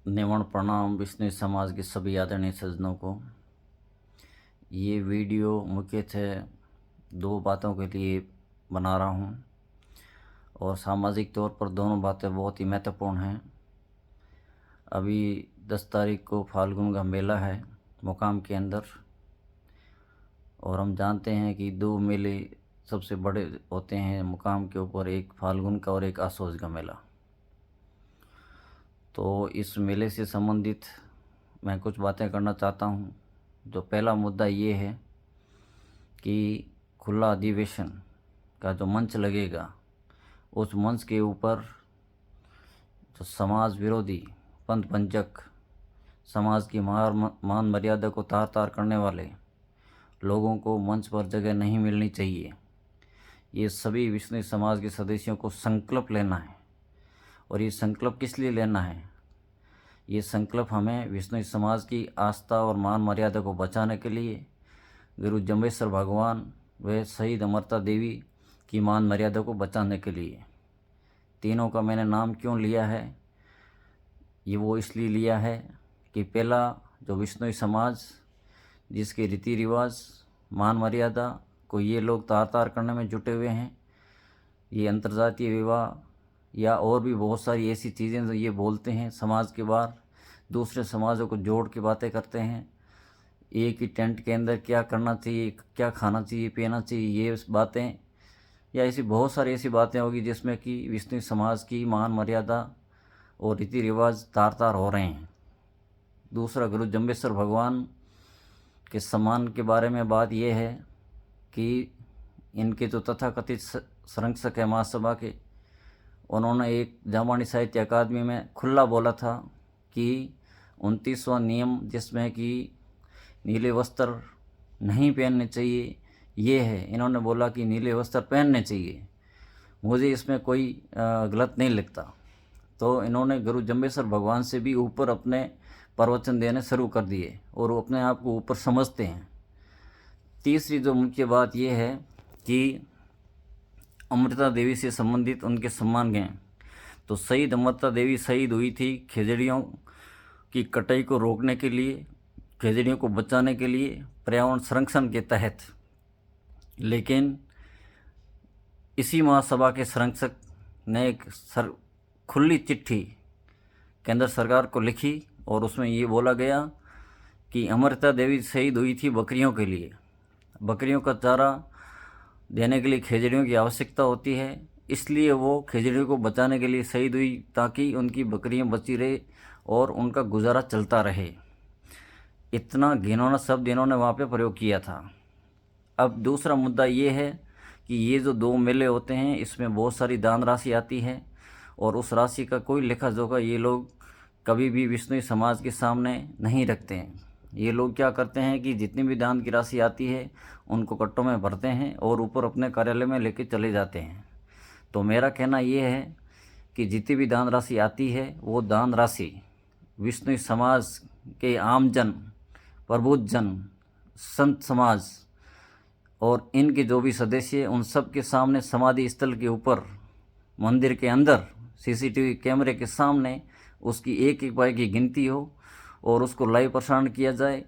निमण प्रणाम विष्णु समाज के सभी आदरणीय सज्जनों को। ये वीडियो मुख्यतः दो बातों के लिए बना रहा हूँ और सामाजिक तौर पर दोनों बातें बहुत ही महत्वपूर्ण हैं। अभी 10 तारीख को फाल्गुन का मेला है मुकाम के अंदर, और हम जानते हैं कि दो मेले सबसे बड़े होते हैं मुकाम के ऊपर, एक फाल्गुन का और एक आसोज का मेला। तो इस मेले से संबंधित मैं कुछ बातें करना चाहता हूँ। जो पहला मुद्दा ये है कि खुला अधिवेशन का जो मंच लगेगा, उस मंच के ऊपर जो समाज विरोधी पंथ पंचक, समाज की मान मर्यादा को तार तार करने वाले लोगों को मंच पर जगह नहीं मिलनी चाहिए। ये सभी विष्णु समाज के सदस्यों को संकल्प लेना है। और ये संकल्प किस लिए लेना है? ये संकल्प हमें विष्णु समाज की आस्था और मान मर्यादा को बचाने के लिए, गुरु जम्बेश्वर भगवान व शहीद अमृता देवी की मान मर्यादा को बचाने के लिए। तीनों का मैंने नाम क्यों लिया है? ये वो इसलिए लिया है कि पहला जो विष्णु समाज जिसके रीति रिवाज, मान मर्यादा को ये लोग तार तार करने में जुटे हुए हैं, ये अंतर्जातीय विवाह या और भी बहुत सारी ऐसी चीज़ें जो ये बोलते हैं समाज के बाहर, दूसरे समाजों को जोड़ के बातें करते हैं। एक ही टेंट के अंदर क्या करना चाहिए, क्या खाना चाहिए, पीना चाहिए, ये बातें या ऐसी बहुत सारी ऐसी बातें होगी जिसमें कि विष्णु समाज की मान मर्यादा और रीति रिवाज तार तार हो रहे हैं। दूसरा, गुरु जम्बेश्वर भगवान के सम्मान के बारे में बात यह है कि इनके जो तथाकथित संरक्षक है महासभा के, उन्होंने एक जामानी साहित्य अकादमी में खुला बोला था कि 29वां नियम जिसमें कि नीले वस्त्र नहीं पहनने चाहिए, ये है। इन्होंने बोला कि नीले वस्त्र पहनने चाहिए। मुझे इसमें कोई गलत नहीं लगता। तो इन्होंने गुरु जम्बेश्वर भगवान से भी ऊपर अपने प्रवचन देने शुरू कर दिए और वो अपने आप को ऊपर समझते हैं। तीसरी जो मुख्य बात यह है कि अमृता देवी से संबंधित उनके सम्मान गए। तो शहीद अमृता देवी शहीद हुई थी खेजड़ियों की कटाई को रोकने के लिए, खेजड़ियों को बचाने के लिए, पर्यावरण संरक्षण के तहत। लेकिन इसी महासभा के संरक्षक ने एक खुली चिट्ठी केंद्र सरकार को लिखी और उसमें ये बोला गया कि अमृता देवी शहीद हुई थी बकरियों के लिए। बकरियों का चारा देने के लिए खेजड़ियों की आवश्यकता होती है, इसलिए वो खेजड़ियों को बचाने के लिए शहीद हुई ताकि उनकी बकरियां बची रहे और उनका गुजारा चलता रहे। इतना घिनौना शब्द इन्होंने वहाँ पे प्रयोग किया था। अब दूसरा मुद्दा ये है कि ये जो दो मेले होते हैं इसमें बहुत सारी दान राशि आती है और उस राशि का कोई लेखा जोखा ये लोग कभी भी विष्णु समाज के सामने नहीं रखते हैं। ये लोग क्या करते हैं कि जितनी भी दान की राशि आती है उनको कट्टों में भरते हैं और ऊपर अपने कार्यालय में लेके चले जाते हैं। तो मेरा कहना ये है कि जितनी भी दान राशि आती है वो दान राशि विष्णु समाज के आमजन, प्रबुद्धजन, संत समाज और इनके जो भी सदस्य उन सब के सामने समाधि स्थल के ऊपर मंदिर के अंदर सीसीटीवी कैमरे के सामने उसकी एक एक पाई की गिनती हो और उसको लाइव प्रसारण किया जाए।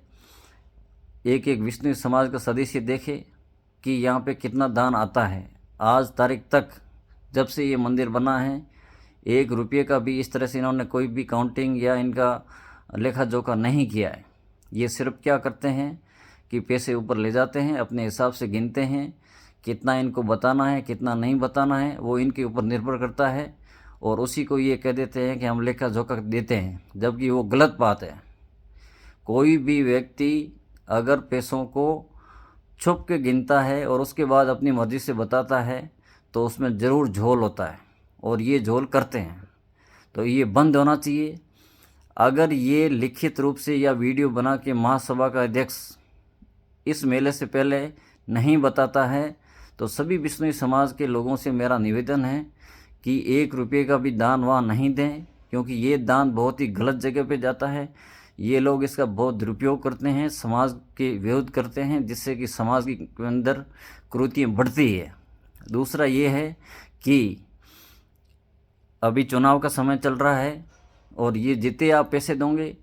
एक एक विष्णु समाज का सदस्य देखे कि यहाँ पे कितना दान आता है। आज तारीख तक जब से ये मंदिर बना है 1 रुपये का भी इस तरह से इन्होंने कोई भी काउंटिंग या इनका लेखा जोखा नहीं किया है। ये सिर्फ क्या करते हैं कि पैसे ऊपर ले जाते हैं, अपने हिसाब से गिनते हैं, कितना इनको बताना है कितना नहीं बताना है वो इनके ऊपर निर्भर करता है, और उसी को ये कह देते हैं कि हम लेखा जोखा देते हैं, जबकि वो गलत बात है। कोई भी व्यक्ति अगर पैसों को छुप के गिनता है और उसके बाद अपनी मर्ज़ी से बताता है तो उसमें ज़रूर झोल होता है, और ये झोल करते हैं। तो ये बंद होना चाहिए। अगर ये लिखित रूप से या वीडियो बना के महासभा का अध्यक्ष इस मेले से पहले नहीं बताता है तो सभी विष्णु समाज के लोगों से मेरा निवेदन है कि 1 रुपये का भी दान वहाँ नहीं दें, क्योंकि ये दान बहुत ही गलत जगह पे जाता है। ये लोग इसका बहुत दुरुपयोग करते हैं, समाज के विरोध करते हैं, जिससे कि समाज के अंदर कुरीतियाँ बढ़ती है। दूसरा ये है कि अभी चुनाव का समय चल रहा है, और ये जितने आप पैसे दोगे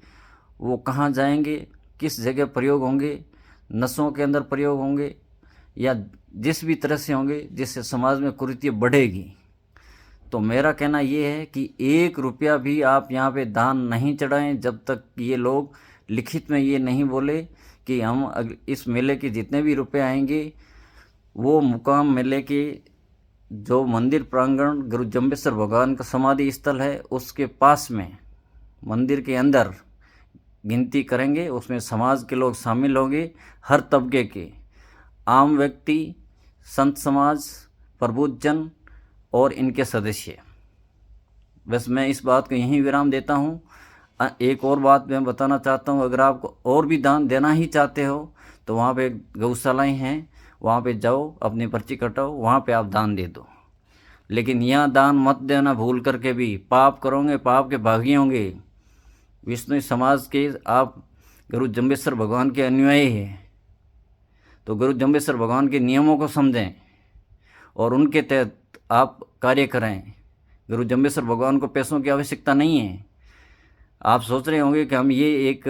वो कहाँ जाएंगे, किस जगह प्रयोग होंगे, नसों के अंदर प्रयोग होंगे या जिस भी तरह से होंगे जिससे समाज में कुरीति बढ़ेगी। तो मेरा कहना ये है कि 1 रुपया भी आप यहाँ पे दान नहीं चढ़ाएं जब तक ये लोग लिखित में ये नहीं बोले कि हम इस मेले के जितने भी रुपए आएंगे वो मुकाम मेले के जो मंदिर प्रांगण गुरु जम्बेश्वर भगवान का समाधि स्थल है उसके पास में मंदिर के अंदर गिनती करेंगे। उसमें समाज के लोग शामिल होंगे, हर तबके के, आम व्यक्ति, संत समाज, प्रबुद्धजन और इनके सदस्य। बस मैं इस बात को यहीं विराम देता हूँ। एक और बात मैं बताना चाहता हूँ, अगर आपको और भी दान देना ही चाहते हो तो वहाँ पे गौशालाएँ हैं, वहाँ पे जाओ, अपनी पर्ची कटाओ, वहाँ पे आप दान दे दो। लेकिन यहाँ दान मत देना भूल करके भी, पाप करोगे, पाप के भागी होंगे। विष्णु समाज के आप गुरु जम्बेश्वर भगवान के अनुयायी हैं तो गुरु जम्बेश्वर भगवान के नियमों को समझें और उनके तहत आप कार्य करें। गुरु जम्बेश्वर भगवान को पैसों की आवश्यकता नहीं है। आप सोच रहे होंगे कि हम ये एक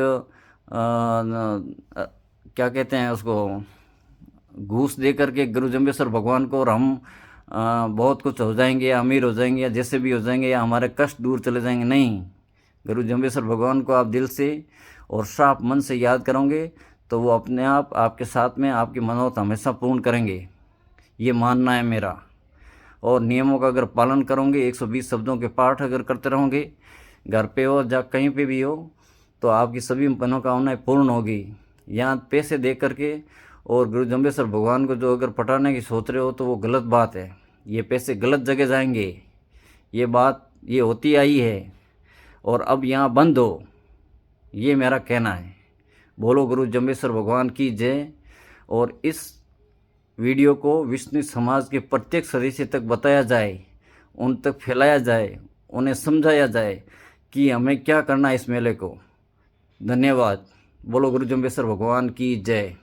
क्या कहते हैं उसको, घूस दे करके गुरु जम्बेश्वर भगवान को और हम बहुत कुछ हो जाएंगे या अमीर हो जाएंगे या जैसे भी हो जाएंगे या हमारे कष्ट दूर चले जाएंगे। नहीं, गुरु जम्बेश्वर भगवान को आप दिल से और साफ मन से याद करोगे तो वो अपने आप आपके साथ में आपकी मनोरथ हमेशा पूर्ण करेंगे, ये मानना है मेरा। और नियमों का अगर पालन करोगे, 120 शब्दों के पाठ अगर करते रहोगे, घर पे हो या कहीं पे भी हो, तो आपकी सभी मनोकामनाएं पूर्ण होगी। यहाँ पैसे दे करके और गुरु जम्बेश्वर भगवान को जो अगर पटाने की सोच रहे हो तो वो गलत बात है। ये पैसे गलत जगह जाएंगे, ये बात ये होती आई है और अब यहाँ बंद हो, ये मेरा कहना है। बोलो गुरु जम्बेश्वर भगवान की जय। और इस वीडियो को विष्णु समाज के प्रत्येक सदस्य तक बताया जाए, उन तक फैलाया जाए, उन्हें समझाया जाए कि हमें क्या करना है इस मेले को। धन्यवाद। बोलो गुरु जम्बेश्वर भगवान की जय।